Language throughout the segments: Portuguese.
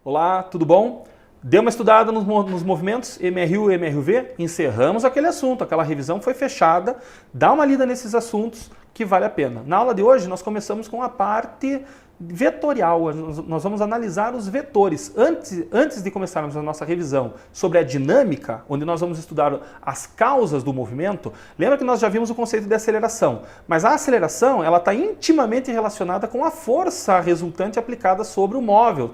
Olá, tudo bom? Deu uma estudada nos movimentos MRU e MRV? Encerramos aquele assunto, aquela revisão foi fechada. Dá uma lida nesses assuntos que vale a pena. Na aula de hoje nós começamos com a parte vetorial, nós vamos analisar os vetores. Antes de começarmos a nossa revisão sobre a dinâmica, onde nós vamos estudar as causas do movimento, lembra que nós já vimos o conceito de aceleração, mas a aceleração ela está intimamente relacionada com a força resultante aplicada sobre o móvel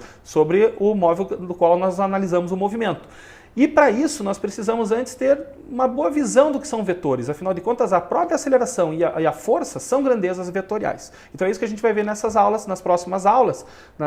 do qual nós analisamos o movimento. E para isso nós precisamos antes ter uma boa visão do que são vetores. Afinal de contas, a própria aceleração e a força são grandezas vetoriais. Então é isso que a gente vai ver nessas aulas, nas próximas aulas.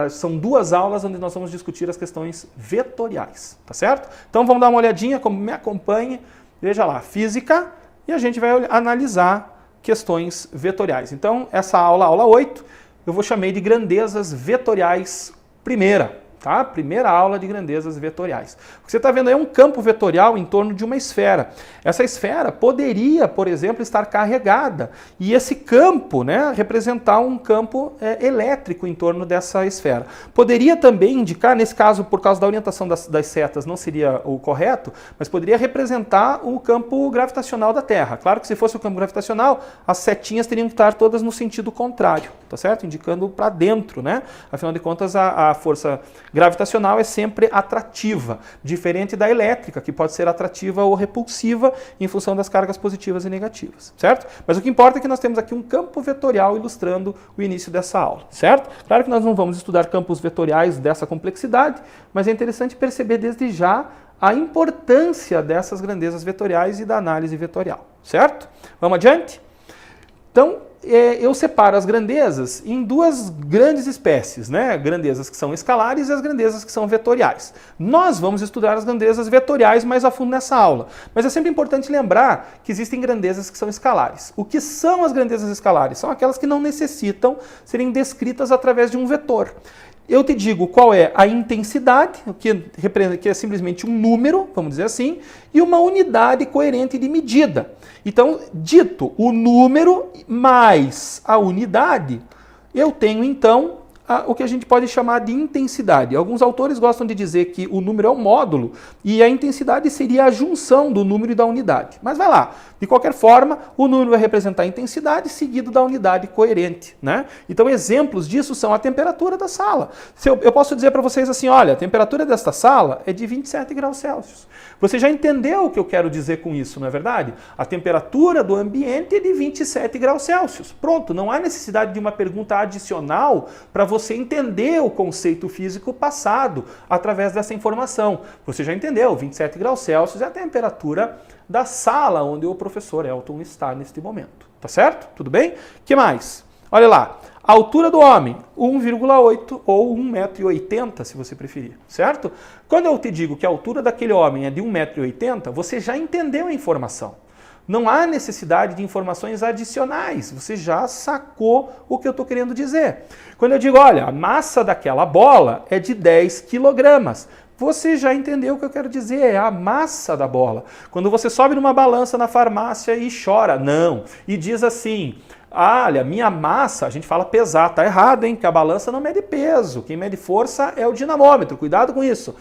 São 2 aulas onde nós vamos discutir as questões vetoriais, tá certo? Então vamos dar uma olhadinha, como me acompanhe. Veja lá, física, e a gente vai analisar questões vetoriais. Então essa aula 8, eu chamei de grandezas vetoriais primeira. Tá? Primeira aula de grandezas vetoriais. O que você está vendo aí é um campo vetorial em torno de uma esfera. Essa esfera poderia, por exemplo, estar carregada e esse campo, né, representar um campo elétrico em torno dessa esfera. Poderia também indicar, nesse caso, por causa da orientação das setas, não seria o correto, mas poderia representar o campo gravitacional da Terra. Claro que se fosse o campo gravitacional, as setinhas teriam que estar todas no sentido contrário, tá certo? Indicando para dentro, né? Afinal de contas, a força gravitacional é sempre atrativa, diferente da elétrica, que pode ser atrativa ou repulsiva em função das cargas positivas e negativas, certo? Mas o que importa é que nós temos aqui um campo vetorial ilustrando o início dessa aula, certo? Claro que nós não vamos estudar campos vetoriais dessa complexidade, mas é interessante perceber desde já a importância dessas grandezas vetoriais e da análise vetorial, certo? Vamos adiante? Então, eu separo as grandezas em 2 grandes espécies, né? Grandezas que são escalares e as grandezas que são vetoriais. Nós vamos estudar as grandezas vetoriais mais a fundo nessa aula, mas é sempre importante lembrar que existem grandezas que são escalares. O que são as grandezas escalares? São aquelas que não necessitam serem descritas através de um vetor. Eu te digo qual é a intensidade, que é simplesmente um número, vamos dizer assim, e uma unidade coerente de medida. Então, dito o número mais a unidade, eu tenho então o que a gente pode chamar de intensidade. Alguns autores gostam de dizer que o número é um módulo e a intensidade seria a junção do número e da unidade. Mas vai lá, de qualquer forma, o número vai representar a intensidade seguido da unidade coerente, né? Então exemplos disso são a temperatura da sala. Eu posso dizer para vocês assim, olha, a temperatura desta sala é de 27 graus Celsius. Você já entendeu o que eu quero dizer com isso, não é verdade? A temperatura do ambiente é de 27 graus Celsius. Pronto, não há necessidade de uma pergunta adicional para você entender o conceito físico passado através dessa informação. Você já entendeu, 27 graus Celsius é a temperatura da sala onde o professor Elton está neste momento. Tá certo? Tudo bem? O que mais? Olha lá, a altura do homem, 1,8 ou 1,80 m, se você preferir, certo? Quando eu te digo que a altura daquele homem é de 1,80 m, você já entendeu a informação. Não há necessidade de informações adicionais, você já sacou o que eu estou querendo dizer. Quando eu digo, olha, a massa daquela bola é de 10 kg, você já entendeu o que eu quero dizer, é a massa da bola. Quando você sobe numa balança na farmácia e chora, não, e diz assim, olha, minha massa, a gente fala pesar, tá errado, hein, que a balança não mede peso, quem mede força é o dinamômetro, cuidado com isso.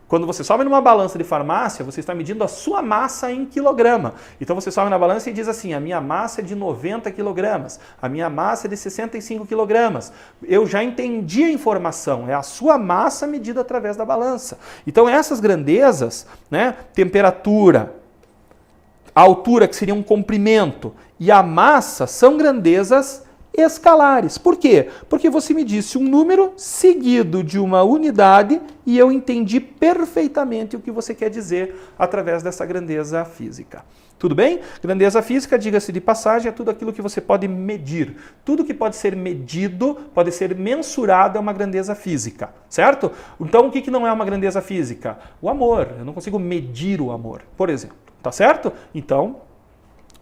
Quando você sobe numa balança de farmácia, você está medindo a sua massa em quilograma. Então você sobe na balança e diz assim, a minha massa é de 90 kg, a minha massa é de 65 kg. Eu já entendi a informação, é a sua massa medida através da balança. Então essas grandezas, né, temperatura, a altura que seria um comprimento e a massa são grandezas escalares. Por quê? Porque você me disse um número seguido de uma unidade e eu entendi perfeitamente o que você quer dizer através dessa grandeza física. Tudo bem? Grandeza física, diga-se de passagem, é tudo aquilo que você pode medir. Tudo que pode ser medido, pode ser mensurado é uma grandeza física, certo? Então o que não é uma grandeza física? O amor. Eu não consigo medir o amor, por exemplo. Tá certo? Então,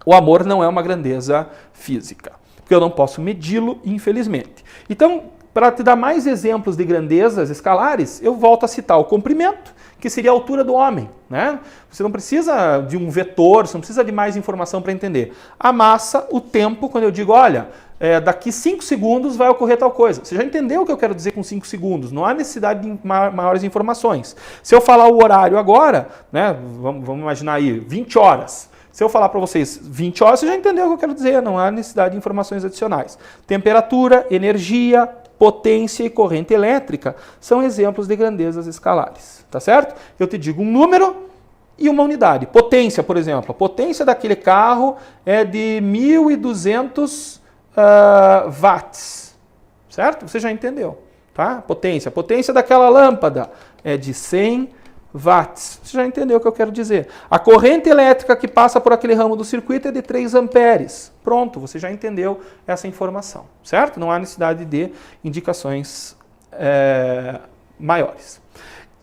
o amor não é uma grandeza física, porque eu não posso medi-lo, infelizmente. Então, para te dar mais exemplos de grandezas escalares, eu volto a citar o comprimento, que seria a altura do homem, né? Você não precisa de um vetor, você não precisa de mais informação para entender. A massa, o tempo, quando eu digo, olha, daqui 5 segundos vai ocorrer tal coisa. Você já entendeu o que eu quero dizer com 5 segundos? Não há necessidade de maiores informações. Se eu falar o horário agora, né, vamos imaginar aí, 20 horas. Se eu falar para vocês 20 horas, você já entendeu o que eu quero dizer. Não há necessidade de informações adicionais. Temperatura, energia, potência e corrente elétrica são exemplos de grandezas escalares. Tá certo? Eu te digo um número e uma unidade. Potência, por exemplo. A potência daquele carro é de 1.200 watts. Certo? Você já entendeu. Tá? Potência. A potência daquela lâmpada é de 100 watts. Você já entendeu o que eu quero dizer. A corrente elétrica que passa por aquele ramo do circuito é de 3 amperes. Pronto, você já entendeu essa informação. Certo? Não há necessidade de indicações maiores.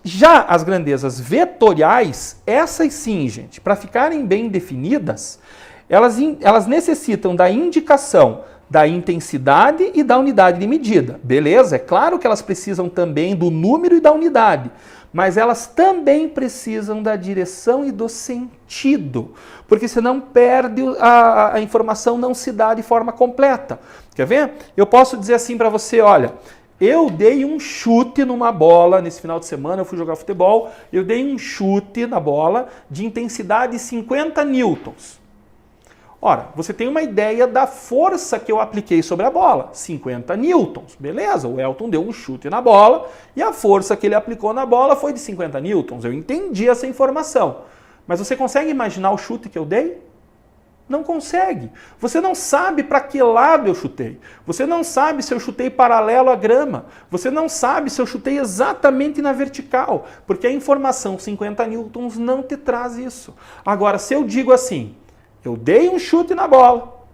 Já as grandezas vetoriais, essas sim, gente, para ficarem bem definidas, elas necessitam da indicação da intensidade e da unidade de medida. Beleza? É claro que elas precisam também do número e da unidade, mas elas também precisam da direção e do sentido, porque senão perde a informação, não se dá de forma completa. Quer ver? Eu posso dizer assim para você, olha, eu dei um chute numa bola nesse final de semana, eu fui jogar futebol, eu dei um chute na bola de intensidade 50 newtons. Ora, você tem uma ideia da força que eu apliquei sobre a bola, 50 newtons, beleza? O Elton deu um chute na bola e a força que ele aplicou na bola foi de 50 newtons. Eu entendi essa informação. Mas você consegue imaginar o chute que eu dei? Não consegue. Você não sabe para que lado eu chutei. Você não sabe se eu chutei paralelo à grama. Você não sabe se eu chutei exatamente na vertical, porque a informação 50 newtons não te traz isso. Agora, se eu digo assim, eu dei um chute na bola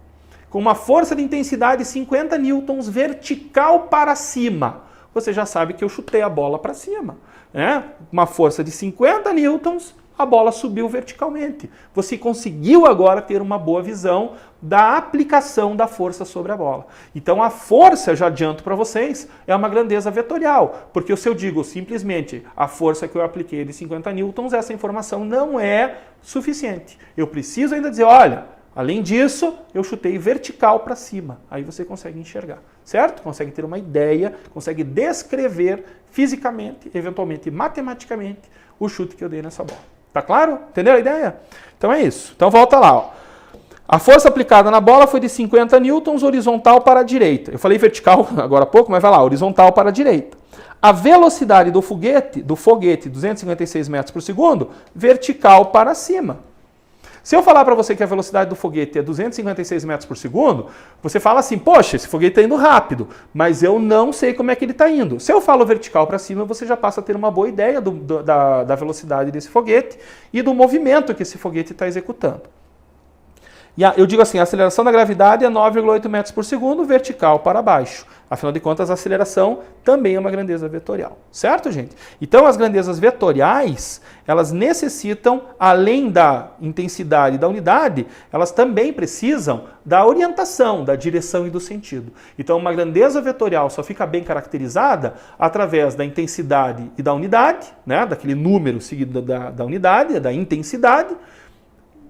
com uma força de intensidade 50 newtons vertical para cima, você já sabe que eu chutei a bola para cima. Né? Uma força de 50 newtons, a bola subiu verticalmente. Você conseguiu agora ter uma boa visão da aplicação da força sobre a bola. Então a força, já adianto para vocês, é uma grandeza vetorial, porque se eu digo simplesmente a força que eu apliquei de 50 newtons, essa informação não é suficiente. Eu preciso ainda dizer, olha, além disso, eu chutei vertical para cima. Aí você consegue enxergar, certo? Consegue ter uma ideia, consegue descrever fisicamente, eventualmente matematicamente, o chute que eu dei nessa bola. Tá claro? Entendeu a ideia? Então é isso. Então volta lá. Ó. A força aplicada na bola foi de 50 newtons horizontal para a direita. Eu falei vertical agora há pouco, mas vai lá, horizontal para a direita. A velocidade do foguete, 256 metros por segundo, vertical para cima. Se eu falar para você que a velocidade do foguete é 256 metros por segundo, você fala assim, poxa, esse foguete está indo rápido, mas eu não sei como é que ele está indo. Se eu falo vertical para cima, você já passa a ter uma boa ideia da velocidade desse foguete e do movimento que esse foguete está executando. E eu digo assim, a aceleração da gravidade é 9,8 metros por segundo, vertical para baixo. Afinal de contas, a aceleração também é uma grandeza vetorial. Certo, gente? Então, as grandezas vetoriais, elas necessitam, além da intensidade e da unidade, elas também precisam da orientação, da direção e do sentido. Então, uma grandeza vetorial só fica bem caracterizada através da intensidade e da unidade, né? Daquele número seguido da unidade, da intensidade,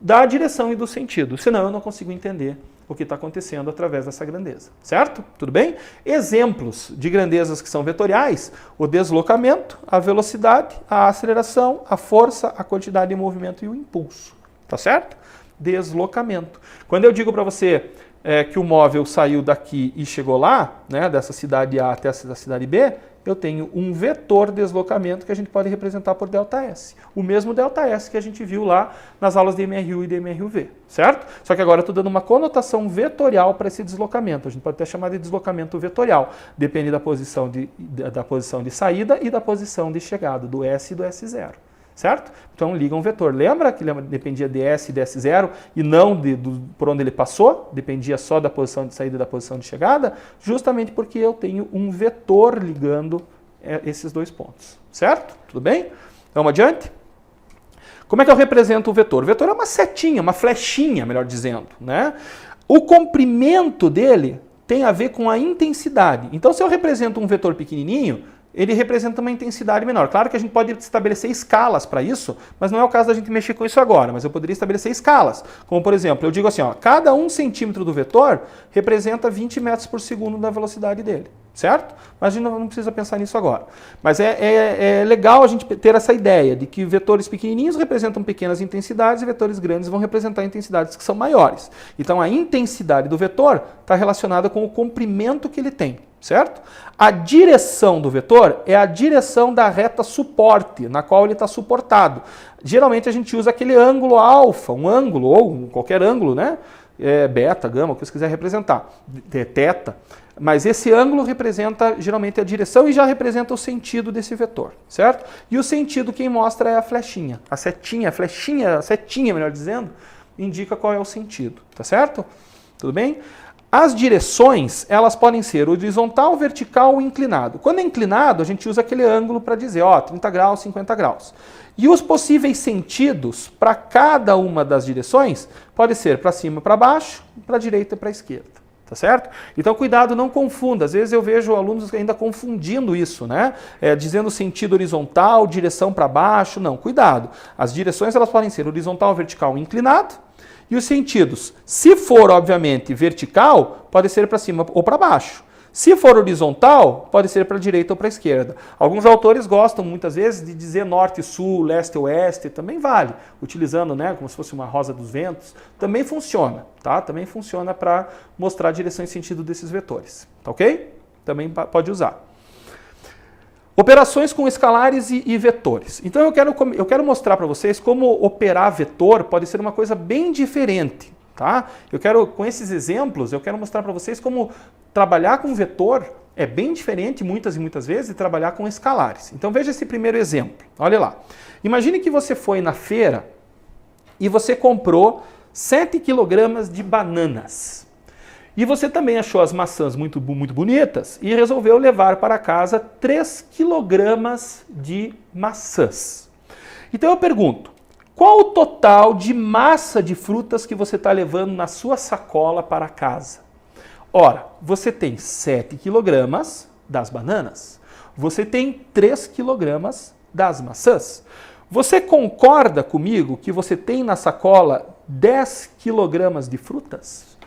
da direção e do sentido. Senão eu não consigo entender o que está acontecendo através dessa grandeza. Certo? Tudo bem? Exemplos de grandezas que são vetoriais: o deslocamento, a velocidade, a aceleração, a força, a quantidade de movimento e o impulso. Tá certo? Deslocamento. Quando eu digo para você que o móvel saiu daqui e chegou lá, né, dessa cidade A até a cidade B, eu tenho um vetor de deslocamento que a gente pode representar por ΔS. O mesmo ΔS que a gente viu lá nas aulas de MRU e de MRUV, certo? Só que agora eu estou dando uma conotação vetorial para esse deslocamento. A gente pode até chamar de deslocamento vetorial. Depende da posição de saída e da posição de chegada, do S e do S0. Certo? Então liga um vetor. Lembra que dependia de S e de S0 e não por onde ele passou? Dependia só da posição de saída e da posição de chegada? Justamente porque eu tenho um vetor ligando esses dois pontos. Certo? Tudo bem? Vamos adiante? Como é que eu represento o vetor? O vetor é uma setinha, uma flechinha, melhor dizendo. Né? O comprimento dele tem a ver com a intensidade. Então, se eu represento um vetor pequenininho, ele representa uma intensidade menor. Claro que a gente pode estabelecer escalas para isso, mas não é o caso da gente mexer com isso agora, mas eu poderia estabelecer escalas. Como, por exemplo, eu digo assim, ó, cada 1 centímetro do vetor representa 20 metros por segundo da velocidade dele, certo? Mas a gente não precisa pensar nisso agora. Mas é legal a gente ter essa ideia de que vetores pequenininhos representam pequenas intensidades e vetores grandes vão representar intensidades que são maiores. Então a intensidade do vetor está relacionada com o comprimento que ele tem, certo? A direção do vetor é a direção da reta suporte, na qual ele está suportado. Geralmente a gente usa aquele ângulo alfa, um ângulo ou qualquer ângulo, né? Beta, gama, o que você quiser representar, teta. Mas esse ângulo representa geralmente a direção e já representa o sentido desse vetor, certo? E o sentido quem mostra é a flechinha. A setinha, melhor dizendo, indica qual é o sentido, tá certo? Tudo bem? As direções, elas podem ser horizontal, vertical ou inclinado. Quando é inclinado, a gente usa aquele ângulo para dizer, ó, 30 graus, 50 graus. E os possíveis sentidos para cada uma das direções pode ser para cima, para baixo, para a direita e para a esquerda. Tá certo? Então, cuidado, não confunda. Às vezes eu vejo alunos ainda confundindo isso, né? Dizendo sentido horizontal, direção para baixo. Não, cuidado. As direções elas podem ser horizontal, vertical e inclinado. E os sentidos, se for, obviamente, vertical, pode ser para cima ou para baixo. Se for horizontal, pode ser para a direita ou para a esquerda. Alguns autores gostam, muitas vezes, de dizer norte, sul, leste, oeste, também vale. Utilizando, né, como se fosse uma rosa dos ventos, também funciona, tá? Também funciona para mostrar a direção e sentido desses vetores, tá ok? Também pode usar. Operações com escalares e vetores. Então eu quero mostrar para vocês como operar vetor pode ser uma coisa bem diferente. Tá? Com esses exemplos, eu quero mostrar para vocês como trabalhar com vetor é bem diferente muitas e muitas vezes de trabalhar com escalares. Então veja esse primeiro exemplo. Olha lá. Imagine que você foi na feira e você comprou 7 kg de bananas. E você também achou as maçãs muito bonitas e resolveu levar para casa 3 kg de maçãs. Então eu pergunto, qual o total de massa de frutas que você está levando na sua sacola para casa? Ora, você tem 7 kg das bananas, você tem 3 kg das maçãs. Você concorda comigo que você tem na sacola 10 kg de frutas?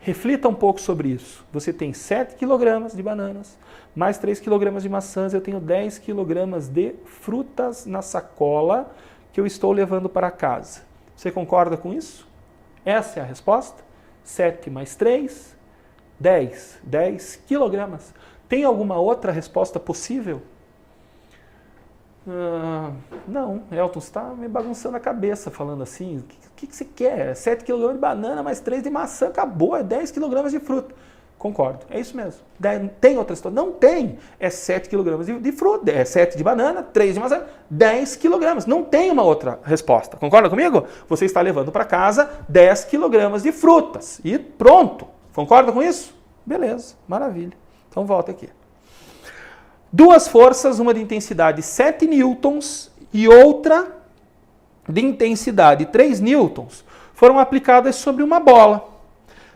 Reflita um pouco sobre isso. Você tem 7 kg de bananas, mais 3 kg de maçãs, eu tenho 10 kg de frutas na sacola que eu estou levando para casa. Você concorda com isso? Essa é a resposta? 7 mais 3, 10. 10 quilogramas. Tem alguma outra resposta possível? Não, Elton, você está me bagunçando a cabeça falando assim. O que você quer? 7 kg de banana mais 3 de maçã, acabou, é 10 kg de fruta. Concordo, é isso mesmo. Tem outra história? Não tem. É 7 kg de fruta, é 7 de banana, 3 de maçã, 10 kg. Não tem uma outra resposta. Concorda comigo? Você está levando para casa 10 kg de frutas. E pronto. Concorda com isso? Beleza, maravilha. Então volta aqui. Duas forças, uma de intensidade 7 newtons e outra de intensidade 3 newtons, foram aplicadas sobre uma bola.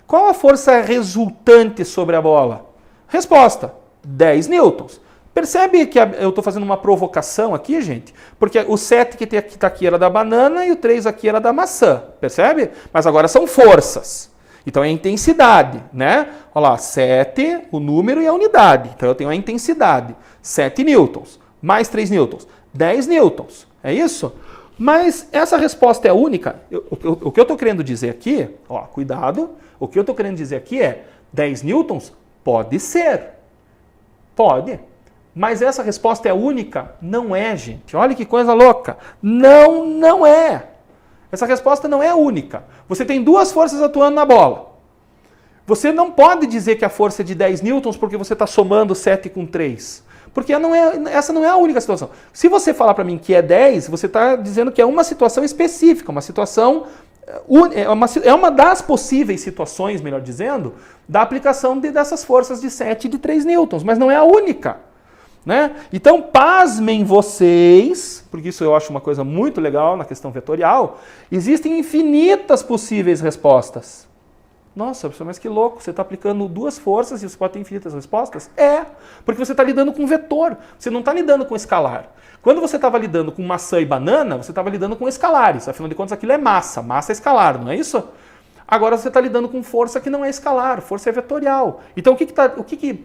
Qual a força resultante sobre a bola? Resposta, 10 newtons. Percebe que eu estou fazendo uma provocação aqui, gente? Porque o 7 que está aqui era da banana e o 3 aqui era da maçã. Percebe? Mas agora são forças. Então é a intensidade, né? Olha lá, 7, o número e a unidade. Então eu tenho a intensidade. 7 newtons, mais 3 newtons, 10 newtons. É isso? Mas essa resposta é única. O que eu estou querendo dizer aqui, ó, cuidado, o que eu estou querendo dizer aqui é 10 newtons? Pode ser. Pode. Mas essa resposta é única? Não é, gente. Olha que coisa louca. Não é. Essa resposta não é única. Você tem duas forças atuando na bola. Você não pode dizer que a força é de 10 newtons porque você está somando 7 com 3. Porque essa não é a única situação. Se você falar para mim que é 10, você está dizendo que é uma situação específica, uma situação... É uma das possíveis situações, melhor dizendo, da aplicação dessas forças de 7 e de 3 newtons, mas não é a única. Né? Então, pasmem vocês, porque isso eu acho uma coisa muito legal na questão vetorial, existem infinitas possíveis respostas. Nossa, professor, mas que louco, você está aplicando duas forças e você pode ter infinitas respostas? É, porque você está lidando com vetor, você não está lidando com escalar. Quando você estava lidando com maçã e banana, você estava lidando com escalares, afinal de contas aquilo é massa é escalar, não é isso? Agora você está lidando com força que não é escalar, força é vetorial. Então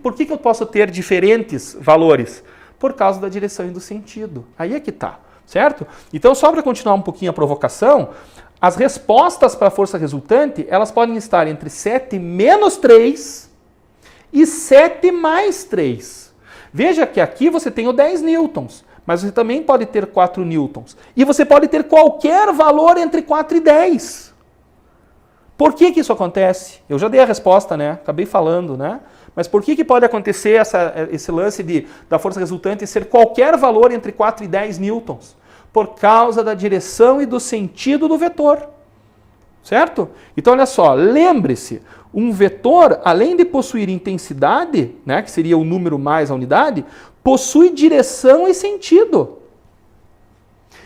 por que eu posso ter diferentes valores? Por causa da direção e do sentido. Aí é que está, certo? Então só para continuar um pouquinho a provocação, as respostas para a força resultante, elas podem estar entre 7 menos 3 e 7 mais 3. Veja que aqui você tem o 10 newtons, mas você também pode ter 4 newtons. E você pode ter qualquer valor entre 4 e 10. Por que isso acontece? Eu já dei a resposta, né? Acabei falando, né? Mas por que pode acontecer esse lance da força resultante ser qualquer valor entre 4 e 10 newtons? Por causa da direção e do sentido do vetor. Certo? Então, olha só, lembre-se, um vetor, além de possuir intensidade, né, que seria o número mais a unidade, possui direção e sentido.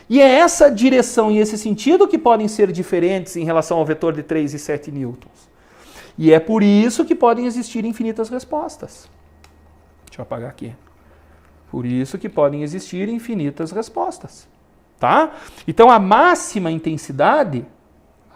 E é essa direção e esse sentido que podem ser diferentes em relação ao vetor de 3 e 7 newtons. E é por isso que podem existir infinitas respostas. Deixa eu apagar aqui. Por isso que podem existir infinitas respostas. Tá? Então a máxima intensidade,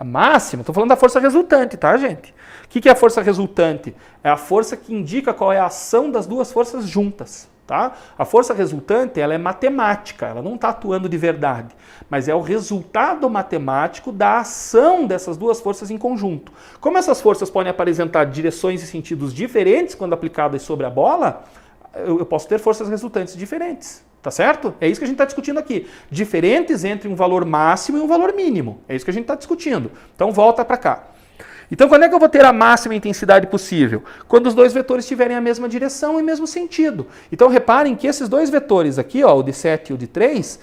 estou falando da força resultante, tá, gente? O que é a força resultante? É a força que indica qual é a ação das duas forças juntas. Tá? A força resultante ela é matemática, ela não está atuando de verdade, mas é o resultado matemático da ação dessas duas forças em conjunto. Como essas forças podem apresentar direções e sentidos diferentes quando aplicadas sobre a bola, eu posso ter forças resultantes diferentes. Tá certo? É isso que a gente está discutindo aqui. Diferentes entre um valor máximo e um valor mínimo. É isso que a gente está discutindo. Então volta para cá. Então quando é que eu vou ter a máxima intensidade possível? Quando os dois vetores tiverem a mesma direção e o mesmo sentido. Então reparem que esses dois vetores aqui, ó, o de 7 e o de 3,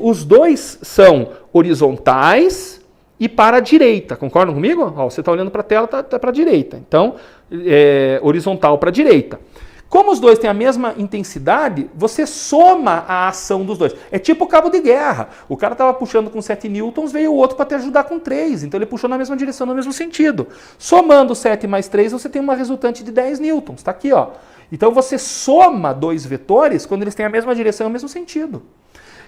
os dois são horizontais e para a direita. Concordam comigo? Ó, você está olhando para a tela, tá para a direita. Então, horizontal para a direita. Como os dois têm a mesma intensidade, você soma a ação dos dois. É tipo o cabo de guerra. O cara estava puxando com 7 newtons, veio o outro para te ajudar com 3. Então ele puxou na mesma direção, no mesmo sentido. Somando 7 mais 3, você tem uma resultante de 10 newtons. Está aqui, ó. Então você soma dois vetores quando eles têm a mesma direção e o mesmo sentido.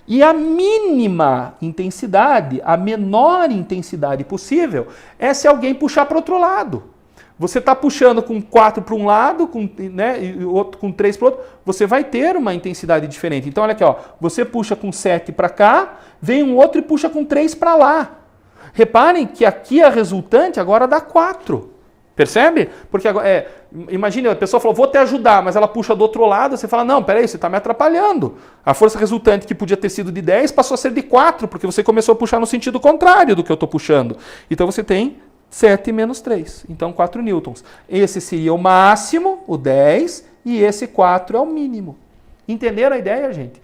E a mínima intensidade, a menor intensidade possível, é se alguém puxar para o outro lado. Você está puxando com 4 para um lado, né, e o outro com 3 para o outro, você vai ter uma intensidade diferente. Então, olha aqui, ó, você puxa com 7 para cá, vem um outro e puxa com 3 para lá. Reparem que aqui a resultante agora dá 4. Percebe? Porque agora, imagine, a pessoa falou, vou te ajudar, mas ela puxa do outro lado, você fala, não, peraí, você está me atrapalhando. A força resultante que podia ter sido de 10 passou a ser de 4, porque você começou a puxar no sentido contrário do que eu estou puxando. Então você tem 7 menos 3, então 4 newtons. Esse seria o máximo, o 10, e esse 4 é o mínimo. Entenderam a ideia, gente?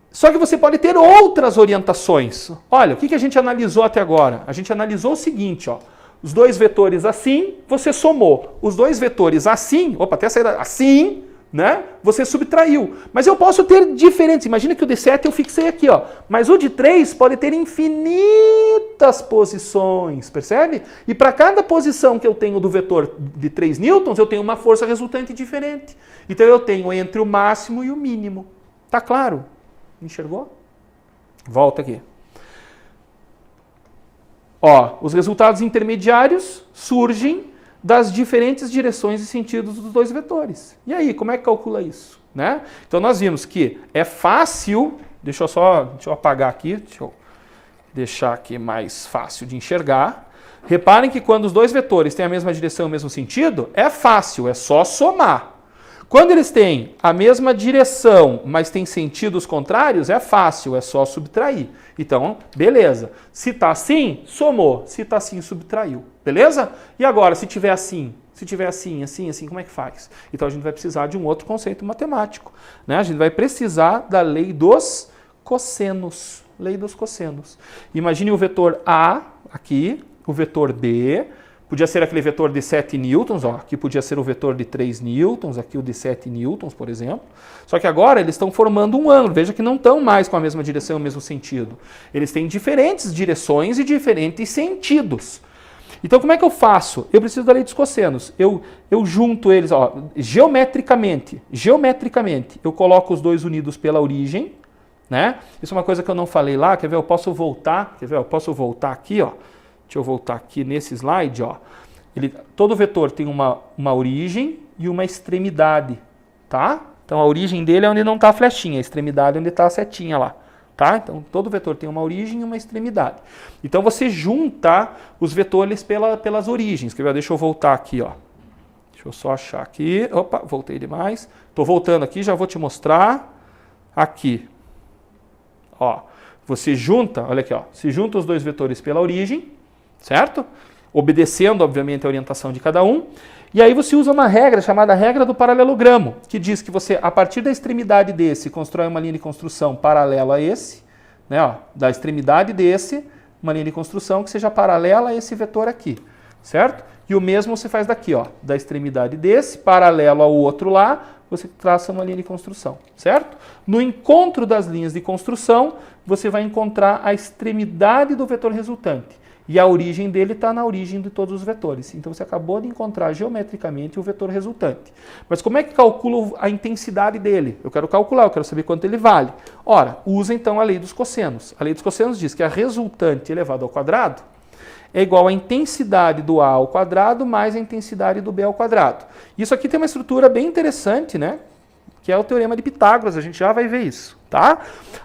Só que você pode ter outras orientações. Olha, o que a gente analisou até agora? A gente analisou o seguinte, ó. Os dois vetores assim, você somou. Os dois vetores assim, até sair assim, né? Você subtraiu. Mas eu posso ter diferentes. Imagina que o de 7 eu fixei aqui, ó. Mas o de 3 pode ter infinitas posições, percebe? E para cada posição que eu tenho do vetor de 3 newtons, eu tenho uma força resultante diferente. Então eu tenho entre o máximo e o mínimo. Tá claro? Enxergou? Volta aqui. Ó, os resultados intermediários surgem das diferentes direções e sentidos dos dois vetores. E aí, como é que calcula isso? Né? Então nós vimos que é fácil, deixa eu apagar aqui, deixa eu deixar aqui mais fácil de enxergar. Reparem que quando os dois vetores têm a mesma direção e o mesmo sentido, é fácil, é só somar. Quando eles têm a mesma direção, mas têm sentidos contrários, é fácil, é só subtrair. Então, beleza. Se está assim, somou. Se está assim, subtraiu. Beleza? E agora, se tiver assim, assim, como é que faz? Então a gente vai precisar de um outro conceito matemático. Né? A gente vai precisar da lei dos cossenos. Lei dos cossenos. Imagine o vetor A aqui, o vetor B. Podia ser aquele vetor de 7 newtons, ó. Aqui podia ser o vetor de 3 newtons, aqui o de 7 newtons, por exemplo. Só que agora eles estão formando um ângulo. Veja que não estão mais com a mesma direção e o mesmo sentido. Eles têm diferentes direções e diferentes sentidos. Então, como é que eu faço? Eu preciso da lei dos cossenos. Eu junto eles, ó, geometricamente, eu coloco os dois unidos pela origem, né? Isso é uma coisa que eu não falei lá, quer ver? Eu posso voltar, aqui, ó. Deixa eu voltar aqui nesse slide, ó. Todo vetor tem uma origem e uma extremidade, tá? Então, a origem dele é onde não está a flechinha, a extremidade é onde está a setinha lá. Tá? Então, todo vetor tem uma origem e uma extremidade. Então, você junta os vetores pelas origens. Quer ver? Deixa eu voltar aqui. Ó. Deixa eu só achar aqui. Opa, voltei demais. Estou voltando aqui, já vou te mostrar. Aqui. Ó, você junta, olha aqui, ó, se junta os dois vetores pela origem, certo? Obedecendo, obviamente, a orientação de cada um. E aí você usa uma regra chamada regra do paralelogramo, que diz que você, a partir da extremidade desse, constrói uma linha de construção paralela a esse, né, ó, da extremidade desse, uma linha de construção que seja paralela a esse vetor aqui, certo? E o mesmo você faz daqui, ó, da extremidade desse, paralelo ao outro lá, você traça uma linha de construção, certo? No encontro das linhas de construção, você vai encontrar a extremidade do vetor resultante. E a origem dele está na origem de todos os vetores. Então você acabou de encontrar geometricamente o vetor resultante. Mas como é que calculo a intensidade dele? Eu quero calcular, eu quero saber quanto ele vale. Ora, usa então a lei dos cossenos. A lei dos cossenos diz que a resultante elevado ao quadrado é igual à intensidade do A ao quadrado mais a intensidade do B ao quadrado. Isso aqui tem uma estrutura bem interessante, né? Que é o teorema de Pitágoras, a gente já vai ver isso, tá?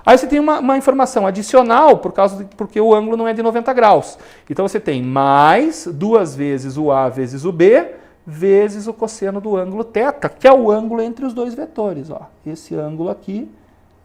Aí você tem uma informação adicional, porque o ângulo não é de 90 graus. Então você tem mais 2 vezes o A vezes o B, vezes o cosseno do ângulo θ, que é o ângulo entre os dois vetores. Ó. Esse ângulo aqui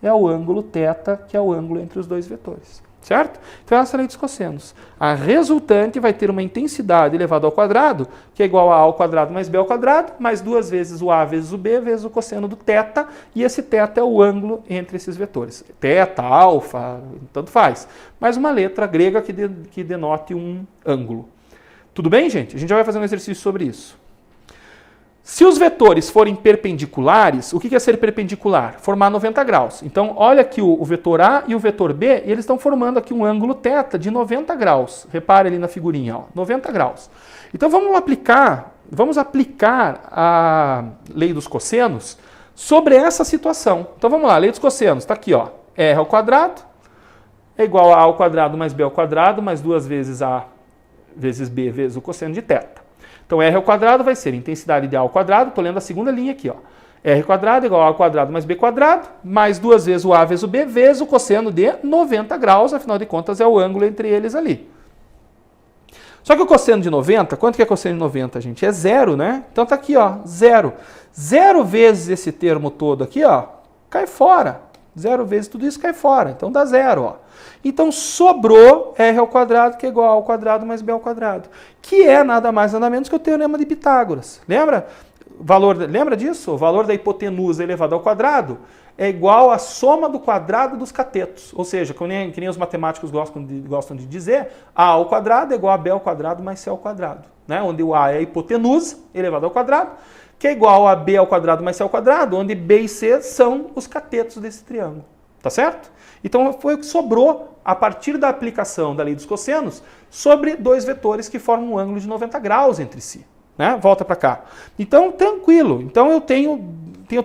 é o ângulo θ, que é o ângulo entre os dois vetores. Certo? Então essa é a lei dos cossenos. A resultante vai ter uma intensidade elevada ao quadrado, que é igual a ao quadrado mais b ao quadrado, mais 2 vezes o a vezes o b, vezes o cosseno do θ, e esse θ é o ângulo entre esses vetores. Θ, alfa, tanto faz. Mais uma letra grega que denote um ângulo. Tudo bem, gente? A gente já vai fazer um exercício sobre isso. Se os vetores forem perpendiculares, o que é ser perpendicular? Formar 90 graus. Então, olha aqui o vetor A e o vetor B, eles estão formando aqui um ângulo θ de 90 graus. Repare ali na figurinha, ó, 90 graus. Então, vamos aplicar a lei dos cossenos sobre essa situação. Então, vamos lá, lei dos cossenos, está aqui, ó, R ao quadrado é igual a ao quadrado mais b ao quadrado, mais 2 vezes A vezes B vezes o cosseno de θ. Então, R ao quadrado vai ser intensidade de A ao quadrado, estou lendo a segunda linha aqui, ó. R quadrado igual a ao quadrado mais B quadrado, mais 2 vezes o A vezes o B, vezes o cosseno de 90 graus, afinal de contas é o ângulo entre eles ali. Só que o cosseno de 90, quanto que é cosseno de 90, gente? É 0, né? Então tá aqui, ó, 0. 0 vezes esse termo todo aqui, ó, cai fora. 0 vezes tudo isso cai fora, então dá 0, ó. Então sobrou R ao quadrado, que é igual a ao quadrado mais B ao quadrado, que é nada mais nada menos que o teorema de Pitágoras. Lembra? Lembra disso? O valor da hipotenusa elevado ao quadrado é igual à soma do quadrado dos catetos. Ou seja, que nem os matemáticos gostam de dizer, A ao quadrado é igual a B ao quadrado mais C ao quadrado. Né? Onde o A é a hipotenusa elevado ao quadrado, que é igual a B ao quadrado mais C ao quadrado, onde B e C são os catetos desse triângulo. Tá certo? Então foi o que sobrou a partir da aplicação da lei dos cossenos sobre dois vetores que formam um ângulo de 90 graus entre si. Né? Volta para cá. Então, tranquilo. Então eu tenho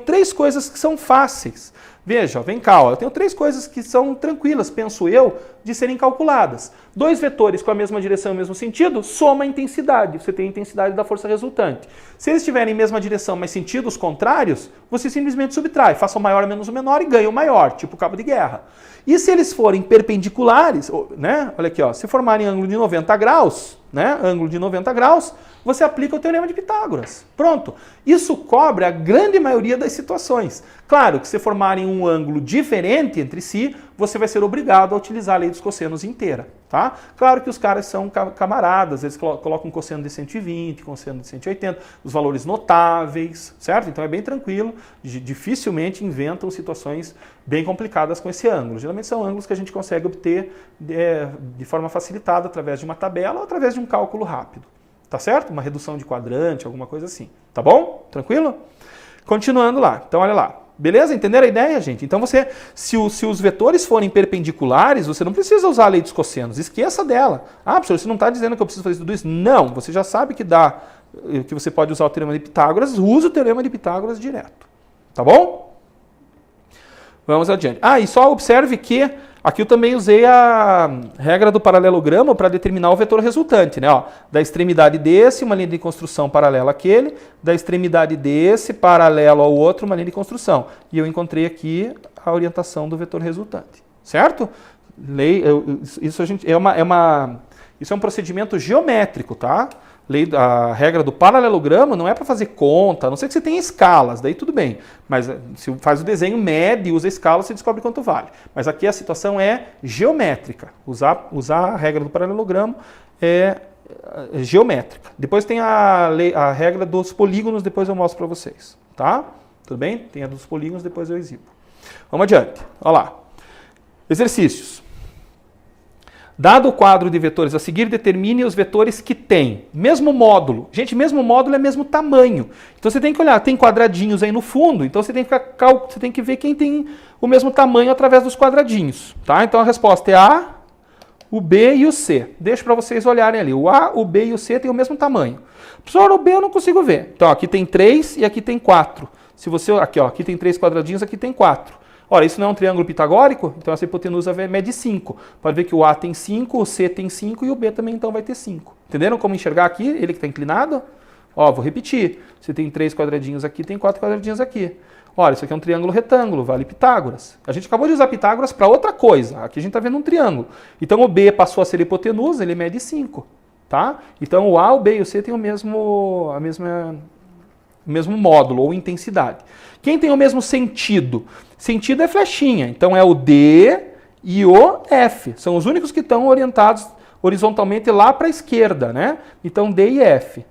3 coisas que são fáceis. Veja, vem cá, ó, eu tenho 3 coisas que são tranquilas, penso eu, de serem calculadas. 2 vetores com a mesma direção e o mesmo sentido, soma a intensidade. Você tem a intensidade da força resultante. Se eles tiverem mesma direção, mas sentidos contrários, você simplesmente subtrai. Faça o maior menos o menor e ganha o maior, tipo cabo de guerra. E se eles forem perpendiculares, né? Olha aqui, ó, se formarem ângulo de 90 graus, né? Ângulo de 90 graus, você aplica o teorema de Pitágoras. Pronto. Isso cobre a grande maioria das situações. Claro que se formarem um ângulo diferente entre si, você vai ser obrigado a utilizar a lei dos cossenos inteira. Tá? Claro que os caras são camaradas, eles colocam um cosseno de 120, cosseno de 180, os valores notáveis, certo? Então é bem tranquilo, dificilmente inventam situações bem complicadas com esse ângulo. Geralmente são ângulos que a gente consegue obter de forma facilitada através de uma tabela ou através de um cálculo rápido. Tá certo? Uma redução de quadrante, alguma coisa assim. Tá bom? Tranquilo? Continuando lá. Então olha lá. Beleza? Entenderam a ideia, gente? Então se os vetores forem perpendiculares, você não precisa usar a lei dos cossenos. Esqueça dela. Ah, professor, você não está dizendo que eu preciso fazer tudo isso? Não, você já sabe que você pode usar o teorema de Pitágoras, use o teorema de Pitágoras direto. Tá bom? Vamos adiante. E só observe que aqui eu também usei a regra do paralelogramo para determinar o vetor resultante, né? Ó, da extremidade desse, uma linha de construção paralela àquele, da extremidade desse, paralelo ao outro, uma linha de construção. E eu encontrei aqui a orientação do vetor resultante, certo? Isso é um procedimento geométrico, tá? A regra do paralelogramo não é para fazer conta, a não ser que você tenha escalas, daí tudo bem. Mas se faz o desenho, mede, usa a escala, você descobre quanto vale. Mas aqui a situação é geométrica. Usar a regra do paralelogramo é geométrica. Depois tem a regra dos polígonos, depois eu mostro para vocês. Tá? Tudo bem? Tem a dos polígonos, depois eu exibo. Vamos adiante. Olha lá. Exercícios. Dado o quadro de vetores a seguir, determine os vetores que têm mesmo módulo. Gente, mesmo módulo é mesmo tamanho. Então você tem que olhar, tem quadradinhos aí no fundo, então você tem que ver quem tem o mesmo tamanho através dos quadradinhos. Tá? Então a resposta é A, o B e o C. Deixo para vocês olharem ali. O A, o B e o C têm o mesmo tamanho. Professor, o B eu não consigo ver. Então aqui tem 3 e aqui tem 4. Aqui tem 3 quadradinhos, aqui tem 4. Ora, isso não é um triângulo pitagórico? Então essa hipotenusa mede 5. Pode ver que o A tem 5, o C tem 5 e o B também então vai ter 5. Entenderam como enxergar aqui? Ele que está inclinado? Ó, vou repetir. Você tem 3 quadradinhos aqui, tem 4 quadradinhos aqui. Olha, isso aqui é um triângulo retângulo, vale Pitágoras. A gente acabou de usar Pitágoras para outra coisa. Aqui a gente está vendo um triângulo. Então o B passou a ser hipotenusa, ele mede 5. Tá? Então o A, o B e o C têm o mesmo módulo ou intensidade. Quem tem o mesmo sentido? Sentido é flechinha, então é o D e o F. São os únicos que estão orientados horizontalmente lá para a esquerda, né? Então D e F.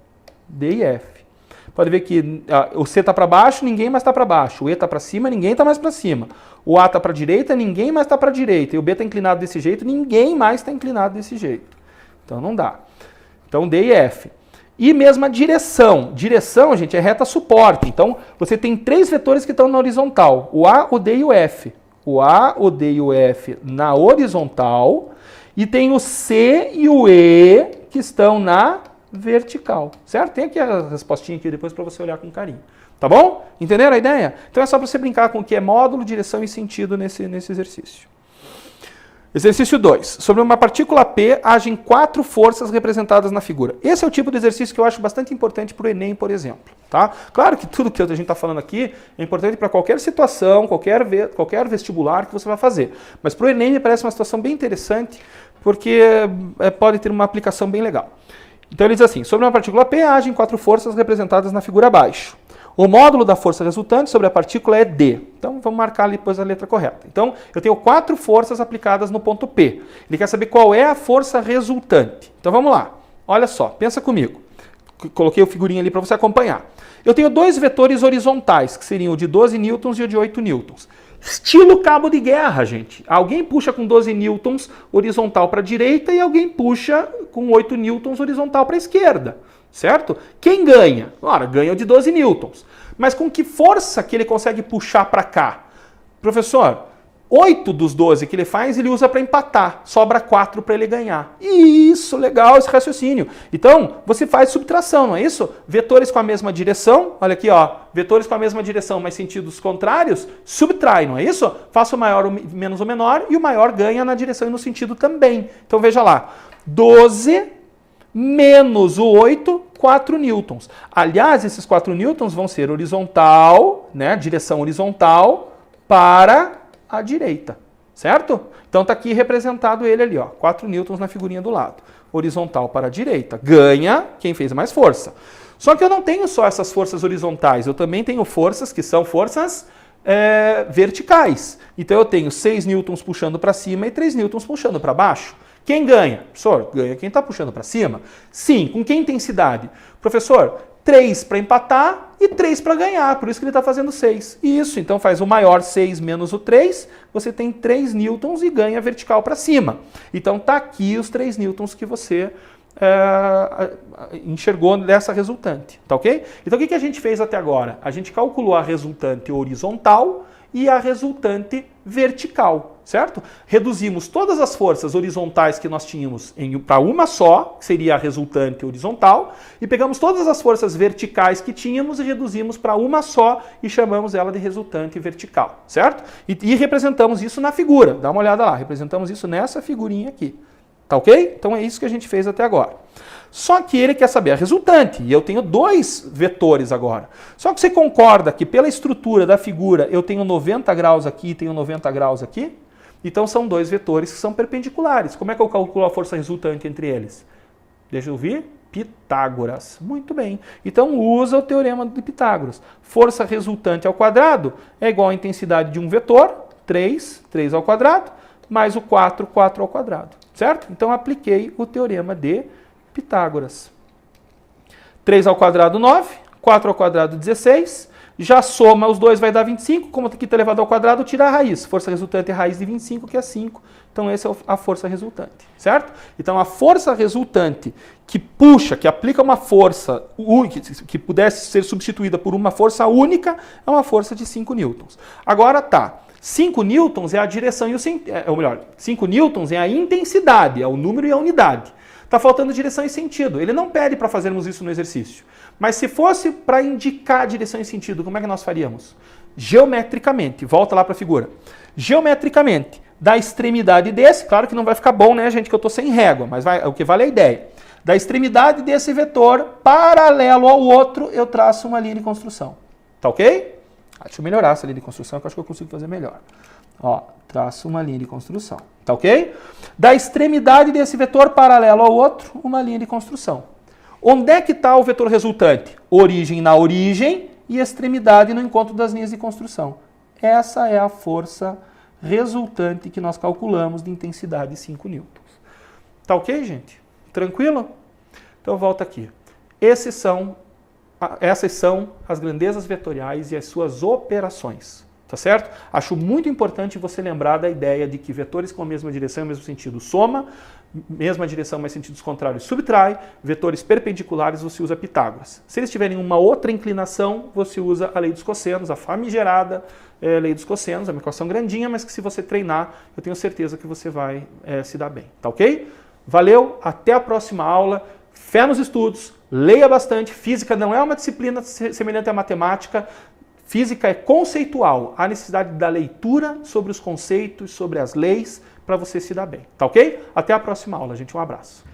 D e F. Pode ver que o C está para baixo, ninguém mais está para baixo. O E está para cima, ninguém está mais para cima. O A está para a direita, ninguém mais está para a direita. E o B está inclinado desse jeito, ninguém mais está inclinado desse jeito. Então não dá. Então D e F. E mesma direção. Direção, gente, é reta suporte. Então, você tem 3 vetores que estão na horizontal. O A, o D e o F. O A, o D e o F na horizontal. E tem o C e o E que estão na vertical. Certo? Tem aqui a respostinha aqui depois para você olhar com carinho. Tá bom? Entenderam a ideia? Então é só para você brincar com o que é módulo, direção e sentido nesse exercício. Exercício 2. Sobre uma partícula P, agem 4 forças representadas na figura. Esse é o tipo de exercício que eu acho bastante importante para o Enem, por exemplo. Tá? Claro que tudo que a gente está falando aqui é importante para qualquer situação, qualquer vestibular que você vai fazer. Mas para o Enem me parece uma situação bem interessante, porque pode ter uma aplicação bem legal. Então ele diz assim, sobre uma partícula P, agem 4 forças representadas na figura abaixo. O módulo da força resultante sobre a partícula é D. Então, vamos marcar ali depois a letra correta. Então, eu tenho 4 forças aplicadas no ponto P. Ele quer saber qual é a força resultante. Então, vamos lá. Olha só, pensa comigo. Coloquei o figurinha ali para você acompanhar. Eu tenho 2 vetores horizontais, que seriam o de 12 newtons e o de 8 newtons. Estilo cabo de guerra, gente. Alguém puxa com 12 newtons horizontal para a direita e alguém puxa com 8 newtons horizontal para a esquerda. Certo? Quem ganha? Ora, ganha o de 12 newtons. Mas com que força que ele consegue puxar para cá? Professor, 8 dos 12 que ele faz, ele usa para empatar. Sobra 4 para ele ganhar. Isso, legal esse raciocínio. Então, você faz subtração, não é isso? Vetores com a mesma direção, olha aqui, ó, vetores com a mesma direção, mas sentidos contrários, subtrai, não é isso? Faça o maior menos o menor e o maior ganha na direção e no sentido também. Então, veja lá, 12 menos o 8, 4 newtons. Aliás, esses 4 newtons vão ser horizontal, né, direção horizontal para a direita, certo? Então está aqui representado ele ali, ó, 4 newtons na figurinha do lado. Horizontal para a direita. Ganha quem fez mais força. Só que eu não tenho só essas forças horizontais, eu também tenho forças que são forças verticais. Então eu tenho 6 newtons puxando para cima e 3 newtons puxando para baixo. Quem ganha? Professor, ganha quem está puxando para cima? Sim, com que intensidade? Professor, 3 para empatar e 3 para ganhar, por isso que ele está fazendo 6. Isso, então faz o maior 6 menos o 3, você tem 3 newtons e ganha vertical para cima. Então está aqui os 3 newtons que você enxergou dessa resultante, tá ok? Então o que a gente fez até agora? A gente calculou a resultante horizontal e a resultante vertical, certo? Reduzimos todas as forças horizontais que nós tínhamos para uma só, que seria a resultante horizontal, e pegamos todas as forças verticais que tínhamos e reduzimos para uma só e chamamos ela de resultante vertical, certo? E representamos isso na figura, dá uma olhada lá, representamos isso nessa figurinha aqui, tá ok? Então é isso que a gente fez até agora. Só que ele quer saber a resultante, e eu tenho dois vetores agora. Só que você concorda que pela estrutura da figura eu tenho 90 graus aqui e tenho 90 graus aqui? Então são dois vetores que são perpendiculares. Como é que eu calculo a força resultante entre eles? Deixa eu ver. Pitágoras. Muito bem. Então usa o teorema de Pitágoras. Força resultante ao quadrado é igual à intensidade de um vetor, 3 ao quadrado, mais o 4 ao quadrado. Certo? Então apliquei o teorema de Pitágoras. 3 ao quadrado, 9. 4 ao quadrado, 16. Já soma os dois, vai dar 25. Como aqui está elevado ao quadrado, tira a raiz. Força resultante é raiz de 25, que é 5. Então, essa é a força resultante. Certo? Então, a força resultante que puxa, que aplica uma força que pudesse ser substituída por uma força única, é uma força de 5 newtons. Agora tá. 5 newtons é a direção e o sentido. Ou melhor, 5 newtons é a intensidade, é o número e a unidade. Está faltando direção e sentido. Ele não pede para fazermos isso no exercício. Mas se fosse para indicar direção e sentido, como é que nós faríamos? Geometricamente. Volta lá para a figura. Geometricamente, da extremidade desse, claro que não vai ficar bom, né, gente, que eu estou sem régua, mas o que vale é a ideia. Da extremidade desse vetor, paralelo ao outro, eu traço uma linha de construção. Tá ok? Deixa eu melhorar essa linha de construção, que eu acho que eu consigo fazer melhor. Ó, traço uma linha de construção. Tá ok? Da extremidade desse vetor paralelo ao outro, uma linha de construção. Onde é que está o vetor resultante? Origem na origem e extremidade no encontro das linhas de construção. Essa é a força resultante que nós calculamos de intensidade 5 newtons. Tá ok, gente? Tranquilo? Então volta aqui. Essas são as grandezas vetoriais e as suas operações. Tá certo? Acho muito importante você lembrar da ideia de que vetores com a mesma direção e o mesmo sentido soma, mesma direção, mas sentidos contrários subtrai, vetores perpendiculares você usa Pitágoras. Se eles tiverem uma outra inclinação, você usa a lei dos cossenos, a famigerada lei dos cossenos, é uma equação grandinha, mas que se você treinar, eu tenho certeza que você vai se dar bem. Tá ok? Valeu, até a próxima aula, fé nos estudos, leia bastante, física não é uma disciplina semelhante à matemática. Física é conceitual, há necessidade da leitura sobre os conceitos, sobre as leis, para você se dar bem. Tá ok? Até a próxima aula, gente. Um abraço.